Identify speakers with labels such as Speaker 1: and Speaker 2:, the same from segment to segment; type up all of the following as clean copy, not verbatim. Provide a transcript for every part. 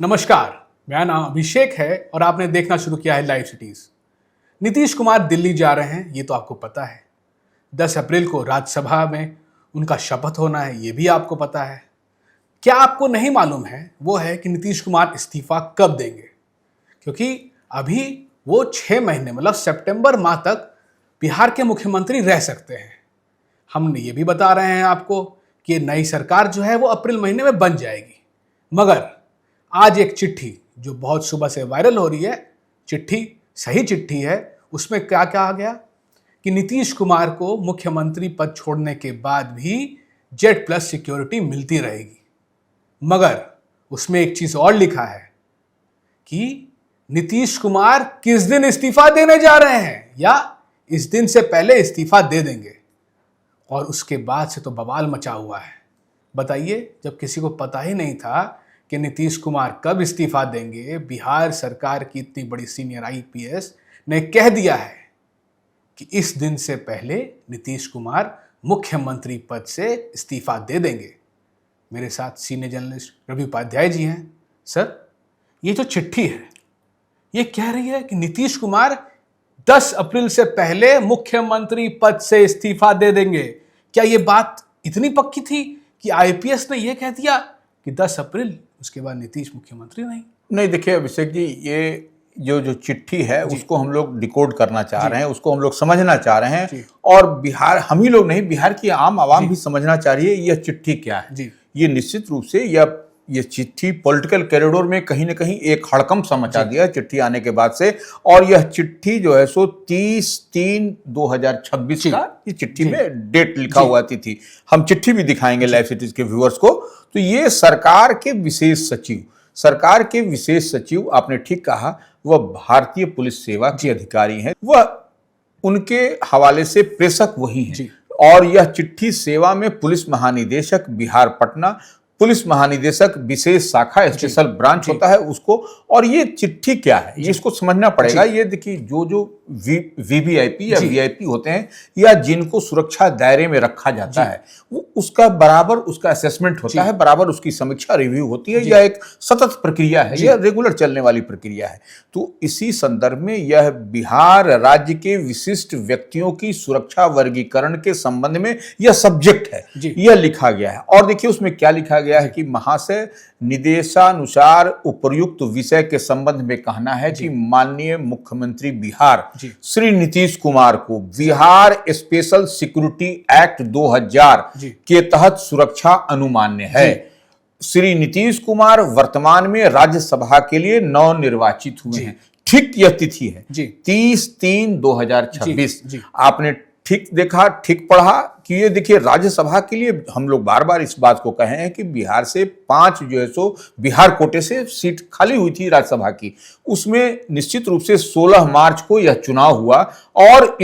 Speaker 1: नमस्कार, मेरा नाम अभिषेक है और आपने देखना शुरू किया है लाइव सिटीज। नीतीश कुमार दिल्ली जा रहे हैं, ये तो आपको पता है। 10 अप्रैल को राज्यसभा में उनका शपथ होना है, ये भी आपको पता है। क्या आपको नहीं मालूम है वो है कि नीतीश कुमार इस्तीफा कब देंगे, क्योंकि अभी वो 6 महीने मतलब सितंबर माह तक बिहार के मुख्यमंत्री रह सकते हैं। हम ये भी बता रहे हैं आपको कि नई सरकार जो है वो अप्रैल महीने में बन जाएगी। मगर आज एक चिट्ठी जो बहुत सुबह से वायरल हो रही है, चिट्ठी सही चिट्ठी है, उसमें क्या कहा गया कि नीतीश कुमार को मुख्यमंत्री पद छोड़ने के बाद भी जेड प्लस सिक्योरिटी मिलती रहेगी। मगर उसमें एक चीज और लिखा है कि नीतीश कुमार किस दिन इस्तीफा देने जा रहे हैं या इस दिन से पहले इस्तीफा दे देंगे। और उसके बाद से तो बवाल मचा हुआ है। बताइए, जब किसी को पता ही नहीं था कि नीतीश कुमार कब इस्तीफा देंगे, बिहार सरकार की इतनी बड़ी सीनियर आईपीएस ने कह दिया है कि इस दिन से पहले नीतीश कुमार मुख्यमंत्री पद से इस्तीफा दे देंगे। मेरे साथ सीनियर जर्नलिस्ट रवि उपाध्याय जी हैं। सर, ये जो चिट्ठी है ये कह रही है कि नीतीश कुमार 10 अप्रैल से पहले मुख्यमंत्री पद से इस्तीफा दे देंगे। क्या ये बात इतनी पक्की थी कि आईपीएस ने यह कह दिया कि 10 अप्रैल उसके बाद नीतीश मुख्यमंत्री नहीं?
Speaker 2: देखिए अभिषेक जी, ये जो चिट्ठी है उसको हम लोग डिकोड करना चाह रहे हैं, उसको हम लोग समझना चाह रहे हैं। और बिहार, हम ही लोग नहीं, बिहार की आम आवाम भी समझना चाह रही है यह चिट्ठी क्या है। ये निश्चित रूप से ये चिट्ठी पॉलिटिकल कॉरिडोर में कहीं ना कहीं एक हड़कंप सा मचा दिया है चिट्ठी आने के बाद से। और यह चिट्ठी जो है सो 30/3/2026 का ये चिट्ठी में डेट लिखा हुआ थी। हम चिट्ठी भी दिखाएंगे लाइव सिटीज के व्यूअर्स को। तो ये सरकार के विशेष सचिव आपने ठीक कहा, वह भारतीय पुलिस सेवा के अधिकारी हैं, वह उनके हवाले से प्रेषक वही हैं। और यह चिट्ठी सेवा में पुलिस महानिदेशक बिहार पटना, पुलिस महानिदेशक विशेष शाखा स्पेशल ब्रांच होता है उसको। और ये चिट्ठी क्या है ये इसको समझना पड़ेगा। ये देखिए, जो वीवीआईपी या वीआईपी होते हैं या जिनको सुरक्षा दायरे में रखा जाता है, वो उसका बराबर उसका असेसमेंट होता है, बराबर उसकी समीक्षा रिव्यू होती है। यह एक सतत प्रक्रिया है, यह रेगुलर चलने वाली प्रक्रिया है। तो इसी संदर्भ में यह बिहार राज्य के विशिष्ट व्यक्तियों की सुरक्षा वर्गीकरण के संबंध में यह सब्जेक्ट है, यह लिखा गया है। और देखिए उसमें क्या लिखा गया है कि महाशय, निर्देशानुसार उपर्युक्त विषय के संबंध में कहना है कि माननीय मुख्यमंत्री बिहार श्री नीतीश कुमार को बिहार स्पेशल सिक्योरिटी एक्ट 2000 के तहत सुरक्षा अनुमान्य है। श्री नीतीश कुमार वर्तमान में राज्यसभा के लिए नवनिर्वाचित हुए हैं। ठीक यह तिथि है 30/3/2026। आपने ठीक देखा, ठीक पढ़ा कि ये देखिए, राज्यसभा के लिए हम लोग बार बार इस बात को कहे हैं कि बिहार से 5 जो है सो बिहार कोटे से सीट खाली हुई थी राज्यसभा की। उसमें निश्चित रूप से 16 मार्च को यह चुनाव हुआ और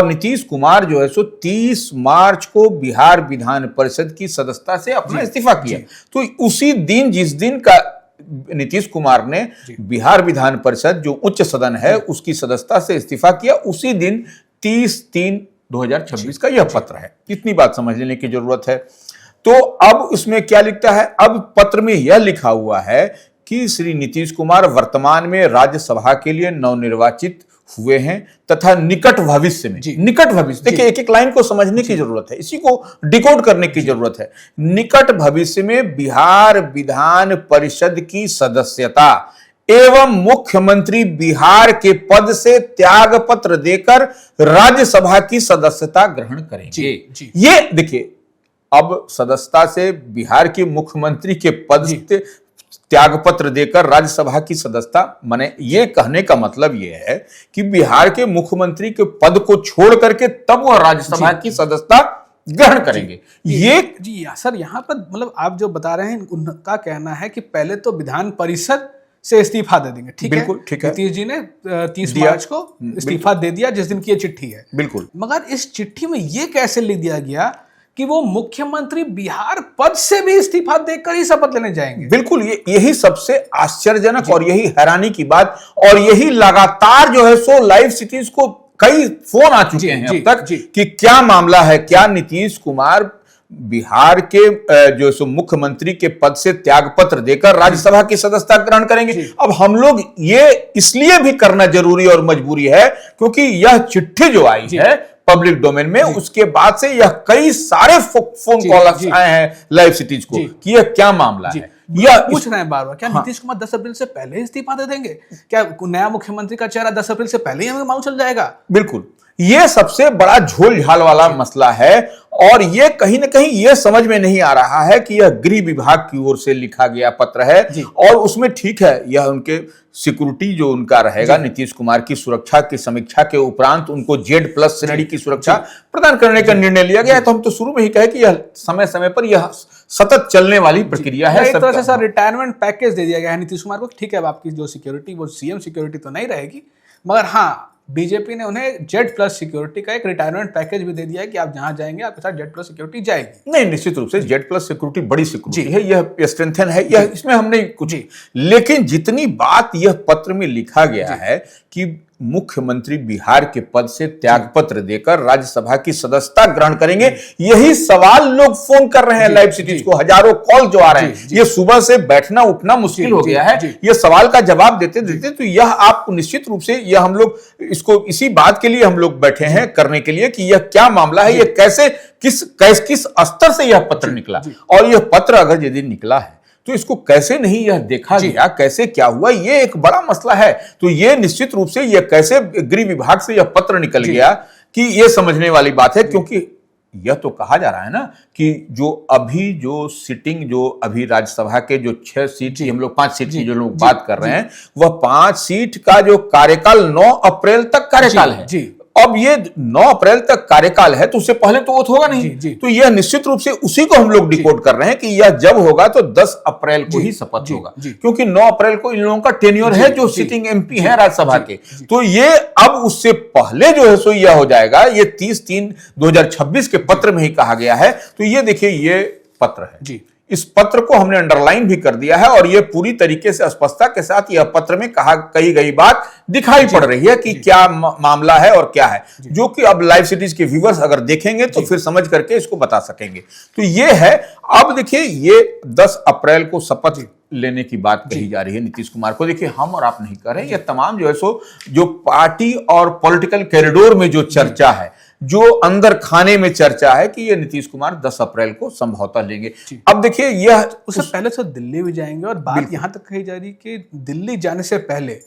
Speaker 2: नीतीश कुमार जो है सो 30 मार्च को बिहार विधान परिषद की सदस्यता से अपना इस्तीफा किया। तो उसी दिन, जिस दिन का नीतीश कुमार ने बिहार विधान परिषद जो उच्च सदन है उसकी सदस्यता से इस्तीफा किया, उसी दिन 30/3/2026 का यह पत्र है। इतनी बात समझ लेने की जरूरत है। तो अब उसमें क्या लिखता है? अब पत्र में यह लिखा हुआ है कि श्री नीतीश कुमार वर्तमान में राज्यसभा के लिए नवनिर्वाचित हुए हैं तथा निकट भविष्य में, निकट भविष्य, देखिए एक एक लाइन को समझने की जरूरत है, इसी को डिकोड करने की जरूरत है। निकट भविष्य में बिहार विधान परिषद की सदस्यता एवं मुख्यमंत्री बिहार के पद से त्याग पत्र देकर राज्यसभा की सदस्यता ग्रहण करेंगे। ये देखिए, अब सदस्यता से बिहार के मुख्यमंत्री के पद से त्याग पत्र देकर राज्यसभा की सदस्यता, माने ये कहने का मतलब ये है कि बिहार के मुख्यमंत्री के पद को छोड़ करके तब वह राज्यसभा की सदस्यता ग्रहण करेंगे।
Speaker 1: सर, यहाँ पर मतलब आप जो बता रहे हैं उनका कहना है कि पहले तो विधान परिषद से इस्तीफा दे देंगे। ठीक है, नीतीश जी ने 30 मार्च को इस्तीफा दे दिया, जिस दिन की ये चिट्ठी है।
Speaker 2: बिल्कुल।
Speaker 1: मगर इस चिट्ठी में ये कैसे लिख दिया गया कि वो मुख्यमंत्री बिहार पद से भी इस्तीफा देकर ही शपथ लेने जाएंगे?
Speaker 2: बिल्कुल, यही सबसे आश्चर्यजनक और यही हैरानी की बात, और यही लगातार जो है सो लाइव सिटीज को कई फोन आ चुके हैं अब तक कि क्या मामला है, क्या नीतीश कुमार बिहार के जो सो मुख्यमंत्री के पद से त्यागपत्र देकर राज्यसभा की सदस्यता ग्रहण करेंगे। अब हम लोग ये इसलिए भी करना जरूरी और मजबूरी है क्योंकि यह चिट्ठी जो आई है पब्लिक डोमेन में, उसके बाद से यह कई सारे फोन कॉल आए हैं लाइव सिटीज को कि यह क्या मामला है।
Speaker 1: यह पूछ रहे हैं बार बार, क्या नीतीश कुमार 10 अप्रैल से पहले इस्तीफा दे देंगे? क्या नया मुख्यमंत्री का चेहरा 10 अप्रैल से पहले ही हमें मालूम चल जाएगा?
Speaker 2: बिल्कुल, यह सबसे बड़ा झोल झाल वाला मसला है और यह कहीं ना कहीं यह समझ में नहीं आ रहा है कि यह गृह विभाग की ओर से लिखा गया पत्र है और उसमें ठीक है, यह उनके सिक्योरिटी जो उनका रहेगा, नीतीश कुमार की सुरक्षा की समीक्षा के उपरांत उनको Z+ श्रेणी की सुरक्षा प्रदान करने का निर्णय लिया गया है। तो हम तो शुरू में ही कहे कि यह समय समय पर यह सतत चलने वाली प्रक्रिया है।
Speaker 1: एक तरह से सर रिटायरमेंट पैकेज दे दिया गया है नीतीश कुमार को। ठीक है, अब आपकी जो सिक्योरिटी वो सीएम सिक्योरिटी तो नहीं रहेगी, मगर हाँ बीजेपी ने उन्हें Z+ सिक्योरिटी का एक रिटायरमेंट पैकेज भी दे दिया है कि आप जहां जाएंगे आपके साथ Z+ सिक्योरिटी जाएगी।
Speaker 2: नहीं, निश्चित रूप से Z+ सिक्योरिटी बड़ी सिक्योरिटी है, यह स्ट्रेंथन है, यह इसमें हमने कुछ, लेकिन जितनी बात यह पत्र में लिखा गया है कि मुख्यमंत्री बिहार के पद से त्यागपत्र देकर राज्यसभा की सदस्यता ग्रहण करेंगे, यही सवाल लोग फोन कर रहे हैं लाइव सिटीज को। हजारों कॉल जो आ रहे हैं, ये सुबह से बैठना उठना मुश्किल हो गया है ये सवाल का जवाब देते देते। तो यह आप निश्चित रूप से यह हम लोग इसको इसी बात के लिए हम लोग बैठे हैं करने के लिए कि यह क्या मामला है, यह कैसे किस स्तर से यह पत्र निकला, और यह पत्र अगर यदि निकला है तो इसको कैसे नहीं यह देखा गया, कैसे क्या हुआ, ये एक बड़ा मसला है। तो ये निश्चित रूप से यह कैसे गृह विभाग से यह पत्र निकल गया कि यह समझने वाली बात है, क्योंकि यह तो कहा जा रहा है ना कि जो सिटिंग जो अभी राज्यसभा के जो 6 सीट की हम लोग 5 सीट की जो लोग बात कर रहे हैं, वह 5 सीट का जो कार्यकाल 9 अप्रैल तक कार्यकाल है। अब ये 9 अप्रैल तक कार्यकाल है तो उससे पहले तो वोट होगा नहीं। तो यह निश्चित रूप से उसी को हम लोग डिकोड कर रहे हैं कि यह जब होगा तो 10 अप्रैल को ही शपथ होगा, क्योंकि 9 अप्रैल को इन लोगों का टेन्योर है जो सिटिंग एमपी है राज्यसभा के। तो ये अब उससे पहले जो है सो यह हो जाएगा, ये 30/3/2026 के पत्र में ही कहा गया है। तो ये देखिए ये पत्र है, इस पत्र को हमने अंडरलाइन भी कर दिया है और यह पूरी तरीके से स्पष्टता के साथ यह पत्र में कही गई बात दिखाई पड़ रही है कि क्या मामला है और क्या है, जो कि अब लाइव सिटीज के व्यूअर्स अगर देखेंगे तो फिर समझ करके इसको बता सकेंगे। तो ये है, अब देखिए ये 10 अप्रैल को शपथ लेने की बात कही जा रही है नीतीश कुमार को। देखिए हम और आप नहीं कर रहे, ये तमाम जो है सो जो पार्टी और पॉलिटिकल कॉरिडोर में जो चर्चा है, जो अंदर खाने में चर्चा है कि ये नीतीश कुमार 10 अप्रैल को संभवतः लेंगे। अब देखिए यह
Speaker 1: उससे पहले से दिल्ली भी जाएंगे और बात यहां तक कही जा रही कि दिल्ली जाने से पहले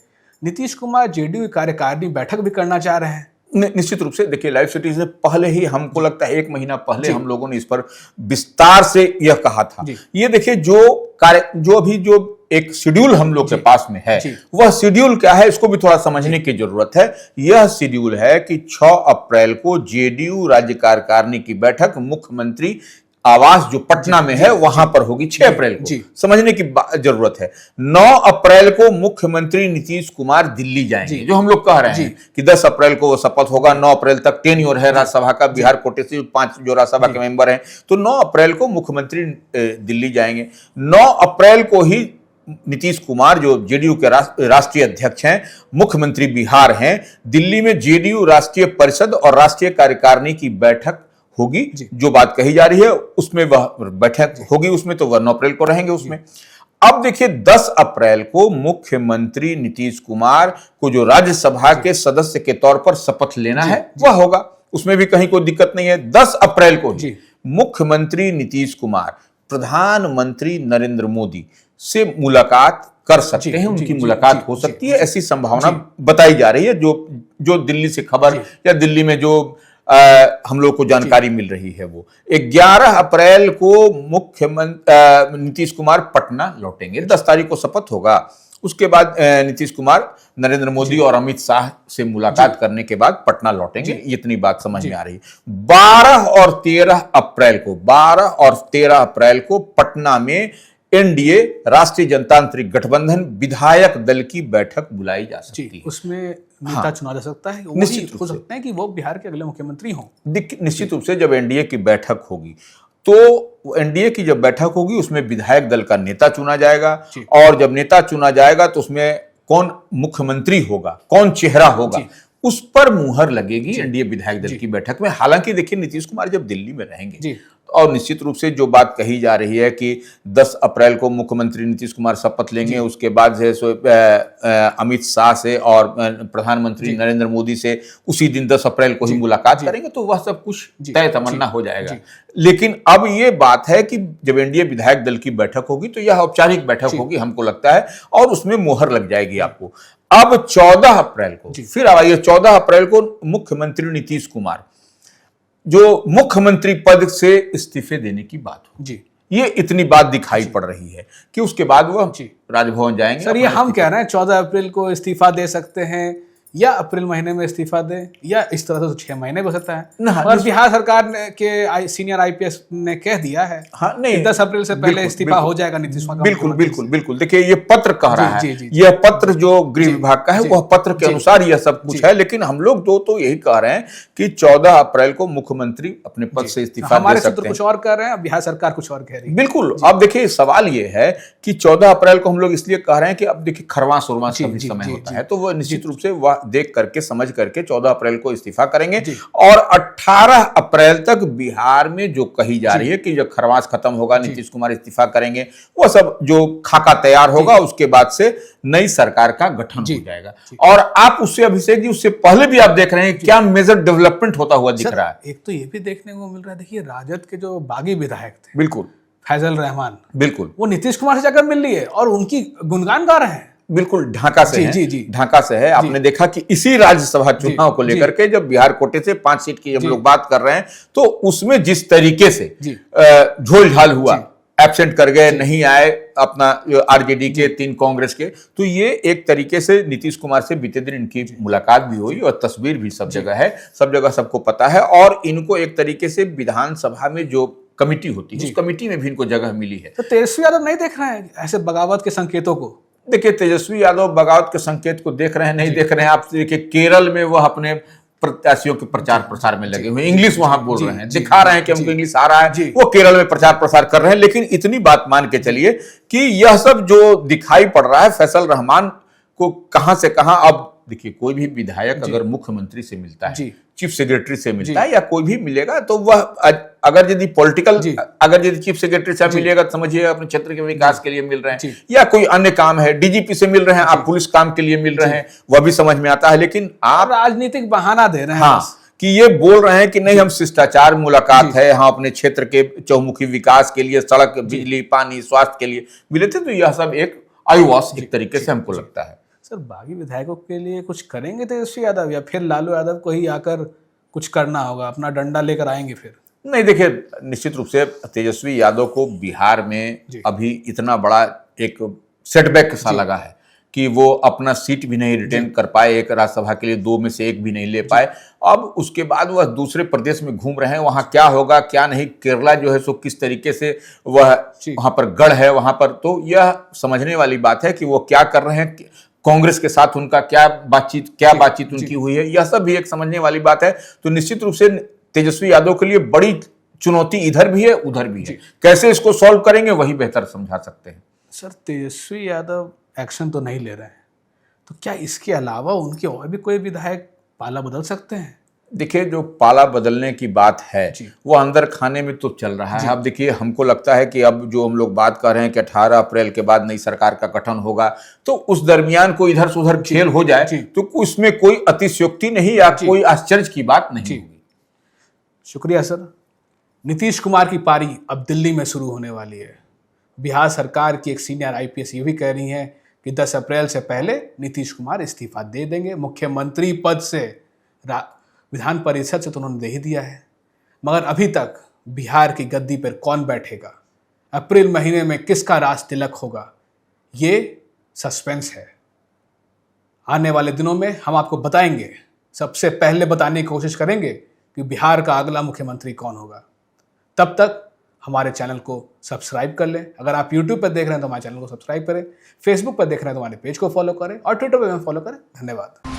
Speaker 1: नीतीश कुमार जेडीयू कार्यकारिणी बैठक भी करना चाह रहे हैं।
Speaker 2: निश्चित रूप से देखिए लाइव सिटीज ने पहले ही, हमको लगता है 1 महीना पहले हम लोगों ने इस पर विस्तार से यह कहा था। ये देखिए जो अभी जो एक शेड्यूल हम लोग के पास में है, वह शेड्यूल क्या है इसको भी थोड़ा समझने की जरूरत है। यह शेड्यूल है कि 6 अप्रैल को जेडीयू राज्य कार्यकारिणी की बैठक मुख्यमंत्री आवास जो पटना में है वहां पर होगी 6 अप्रैल को, समझने की जरूरत है। 9 अप्रैल को मुख्यमंत्री नीतीश कुमार दिल्ली जाएंगे, जो हम लोग कह रहे हैं कि 10 अप्रैल को वो शपथ होगा, 9 अप्रैल तक टेन्योर है राज्यसभा का, बिहार कोटे से 5 जो राज्यसभा के मेंबर हैं, तो 9 अप्रैल को मुख्यमंत्री दिल्ली जाएंगे। 9 अप्रैल को ही नीतीश कुमार जो जेडीयू के राष्ट्रीय अध्यक्ष हैं, मुख्यमंत्री बिहार हैं, दिल्ली में जेडीयू राष्ट्रीय परिषद और राष्ट्रीय कार्यकारिणी की बैठक होगी। जो बात कही जा रही है उसमें वह बैठक होगी, उसमें तो वह 9 अप्रैल को रहेंगे उसमें। अब देखिए 10 अप्रैल को मुख्यमंत्री नीतीश कुमार को जो राज्यसभा के सदस्य के तौर पर शपथ लेना है वह होगा, उसमें भी कहीं कोई दिक्कत नहीं है। 10 अप्रैल को मुख्यमंत्री नीतीश कुमार प्रधानमंत्री नरेंद्र मोदी से मुलाकात कर सकते हैं, उनकी मुलाकात हो सकती है, ऐसी संभावना बताई जा रही है। जो दिल्ली से खबर या दिल्ली में जो हम लोग को जानकारी मिल रही है वो 11 अप्रैल को मुख्यमंत्री नीतीश कुमार पटना लौटेंगे। 10 तारीख को शपथ होगा, उसके बाद नीतीश कुमार नरेंद्र मोदी और अमित शाह से मुलाकात करने के बाद पटना लौटेंगे। इतनी बात समझ में आ रही है। 12 और 13 अप्रैल को पटना में एनडीए राष्ट्रीय जनतांत्रिक गठबंधन विधायक दल की बैठक बुलाई जा सकती है।
Speaker 1: उसमें नेता चुना जा सकता है, निश्चित हो सकता है कि वो बिहार के अगले मुख्यमंत्री हों।
Speaker 2: निश्चित रूप से जब एनडीए की बैठक होगी तो एनडीए की जब बैठक होगी उसमें विधायक दल का नेता चुना जाएगा, और जब नेता चुना जाएगा तो उसमें कौन मुख्यमंत्री होगा, कौन चेहरा होगा, उस पर मुहर लगेगी एनडीए विधायक दल की बैठक में। हालांकि देखिए नीतीश कुमार जब दिल्ली में रहेंगे और निश्चित रूप से जो बात कही जा रही है कि 10 अप्रैल को मुख्यमंत्री नीतीश कुमार शपथ लेंगे, उसके बाद जो है सो अमित शाह से और प्रधानमंत्री नरेंद्र मोदी से उसी दिन 10 अप्रैल को ही मुलाकात करेंगे, तो वह सब कुछ तय तमन्ना हो जाएगा। लेकिन अब ये बात है कि जब एनडीए विधायक दल की बैठक होगी तो यह औपचारिक बैठक होगी हमको लगता है, और उसमें मोहर लग जाएगी आपको। अब 14 अप्रैल को फिर आइए, 14 अप्रैल को मुख्यमंत्री नीतीश कुमार जो मुख्यमंत्री पद से इस्तीफे देने की बात हो, ये इतनी बात दिखाई पड़ रही है कि उसके बाद वो राजभवन जाएंगे।
Speaker 1: सर, ये हम कह रहे हैं 14 अप्रैल को इस्तीफा दे सकते हैं या अप्रैल महीने में इस्तीफा दे, या इस तरह से तो 6 महीने हो सकता है। और बिहार सरकार के सीनियर आईपीएस ने कह दिया है नहीं 10 अप्रैल से पहले इस्तीफा हो जाएगा नीतीश कुमार।
Speaker 2: बिल्कुल देखिए, ये पत्र कह रहा है, यह पत्र जो गृह विभाग का है वह पत्र के अनुसार यह सब कुछ है। लेकिन हम लोग तो यही कह रहे हैं कि 14 अप्रैल को मुख्यमंत्री अपने पद से इस्तीफा
Speaker 1: हमारे सूत्र कुछ और कह रहे हैं, बिहार सरकार कुछ और कह रही है।
Speaker 2: बिल्कुल। अब देखिए, सवाल ये है कि 14 अप्रैल को हम लोग इसलिए कह रहे हैं कि अब देखिए खरवास उरवास का भी समय होता है, तो वह निश्चित रूप से वह देख करके समझ करके 14 अप्रैल को इस्तीफा करेंगे। और 18 अप्रैल तक बिहार में जो कही जा रही है कि जब खरवास खत्म होगा नीतीश कुमार इस्तीफा करेंगे, वह सब जो खाका तैयार होगा उसके बाद से नई सरकार का गठन हो जाएगा। और आप उससे अभिषेक जी, उससे पहले भी आप देख रहे हैं क्या मेजर डेवलपमेंट होता हुआ दिख रहा है।
Speaker 1: एक तो ये भी देखने को मिल रहा है, देखिए राजद के जो बागी विधायक थे,
Speaker 2: बिल्कुल
Speaker 1: फैजल रहमान,
Speaker 2: बिल्कुल
Speaker 1: वो नीतीश कुमार से जाकर मिल लिए और उनकी गुणगान गा रहे हैं।
Speaker 2: बिल्कुल ढाका से है, ढाका से है। आपने देखा कि इसी राज्यसभा चुनाव को लेकर के जब बिहार कोटे से 5 सीट की हम लोग बात कर रहे हैं, तो उसमें जिस तरीके से झोल झाल हुआ, एब्सेंट कर गए, नहीं आए अपना आरजेडी के 3 कांग्रेस के, तो ये एक तरीके से नीतीश कुमार से बीते दिन इनकी मुलाकात भी हुई और तस्वीर भी सब जगह है, सब जगह सबको पता है। और इनको एक तरीके से विधानसभा में जो कमिटी होती है उस कमिटी में भी इनको जगह मिली है।
Speaker 1: तो तेजस्वी यादव नहीं देख रहे हैं ऐसे बगावत के संकेतों को?
Speaker 2: देखिए, तेजस्वी यादव बगावत के संकेत को देख रहे हैं, नहीं देख रहे हैं। आप देखिए, केरल में वह अपने प्रत्याशियों के प्रचार प्रसार में लगे हुए, इंग्लिश वहां बोल रहे हैं, दिखा रहे हैं कि हमको इंग्लिश आ रहा है, वो केरल में प्रचार प्रसार कर रहे हैं। लेकिन इतनी बात मान के चलिए कि यह सब जो दिखाई पड़ रहा है, फैसल रहमान को कहां से कहां। अब देखिए, कोई भी विधायक अगर मुख्यमंत्री से मिलता है, चीफ सेक्रेटरी से मिलता है, या कोई भी मिलेगा, तो वह अगर यदि पॉलिटिकल, अगर यदि चीफ सेक्रेटरी से मिलेगा तो समझिए अपने क्षेत्र के विकास के लिए मिल रहे हैं, या कोई अन्य काम है, डीजीपी से मिल रहे हैं, आप पुलिस काम के लिए मिल रहे हैं, वह भी समझ में आता है। लेकिन आप
Speaker 1: राजनीतिक बहाना दे रहे हैं
Speaker 2: कि ये बोल रहे हैं कि नहीं, हम शिष्टाचार मुलाकात है, हम अपने क्षेत्र के चौमुखी विकास के लिए, सड़क, बिजली, पानी, स्वास्थ्य के लिए मिले थे। तो यह सब एक आईवॉश एक तरीके से हमको लगता है।
Speaker 1: सर, बागी विधायकों के लिए कुछ करेंगे तेजस्वी यादव, या फिर लालू यादव को ही आकर कुछ करना होगा, अपना डंडा लेकर आएंगे फिर?
Speaker 2: नहीं, देखिए, निश्चित रूप से तेजस्वी यादव को बिहार में अभी इतना बड़ा एक सेटबैक सा लगा है कि वो अपना सीट भी नहीं रिटेन कर पाए, एक राज्यसभा के लिए 2 में से 1 भी नहीं ले पाए। अब उसके बाद वह दूसरे प्रदेश में घूम रहे हैं, वहां क्या होगा क्या नहीं, केरला जो है सो किस तरीके से वह वहां पर गढ़ है वहां पर, तो यह समझने वाली बात है कि वो क्या कर रहे हैं, कांग्रेस के साथ उनका क्या बातचीत उनकी हुई है, यह सब भी एक समझने वाली बात है। तो निश्चित रूप से तेजस्वी यादव के लिए बड़ी चुनौती इधर भी है उधर भी है, कैसे इसको सॉल्व करेंगे वही बेहतर समझा सकते हैं।
Speaker 1: सर, तेजस्वी यादव एक्शन तो नहीं ले रहे हैं, तो क्या इसके अलावा उनके और भी कोई विधायक पाला बदल सकते हैं?
Speaker 2: देखिए, जो पाला बदलने की बात है वो अंदर खाने में तो चल रहा है। अब देखिए, हमको लगता है कि अब जो हम लोग बात कर रहे हैं कि 18 अप्रैल के बाद नई सरकार का गठन होगा, तो उस दरमियान कोई इधर से उधर खेल हो जाए तो उसमें कोई अतिशयोक्ति नहीं या कोई आश्चर्य की बात नहीं होगी।
Speaker 1: शुक्रिया सर। नीतीश कुमार की पारी अब दिल्ली में शुरू होने वाली है। बिहार सरकार की एक सीनियर आईपीएस ये भी कह रही है कि 10 अप्रैल से पहले नीतीश कुमार इस्तीफा दे देंगे। मुख्यमंत्री पद से विधान परिषद से तो उन्होंने दे ही दिया है, मगर अभी तक बिहार की गद्दी पर कौन बैठेगा, अप्रैल महीने में किसका राज तिलक होगा, ये सस्पेंस है। आने वाले दिनों में हम आपको बताएंगे, सबसे पहले बताने की कोशिश करेंगे कि बिहार का अगला मुख्यमंत्री कौन होगा। तब तक हमारे चैनल को सब्सक्राइब कर लें। अगर आप YouTube पर देख रहे हैं तो हमारे चैनल को सब्सक्राइब करें, फेसबुक पर देख रहे हैं तो हमारे पेज को फॉलो करें और ट्विटर पर भी फॉलो करें। धन्यवाद।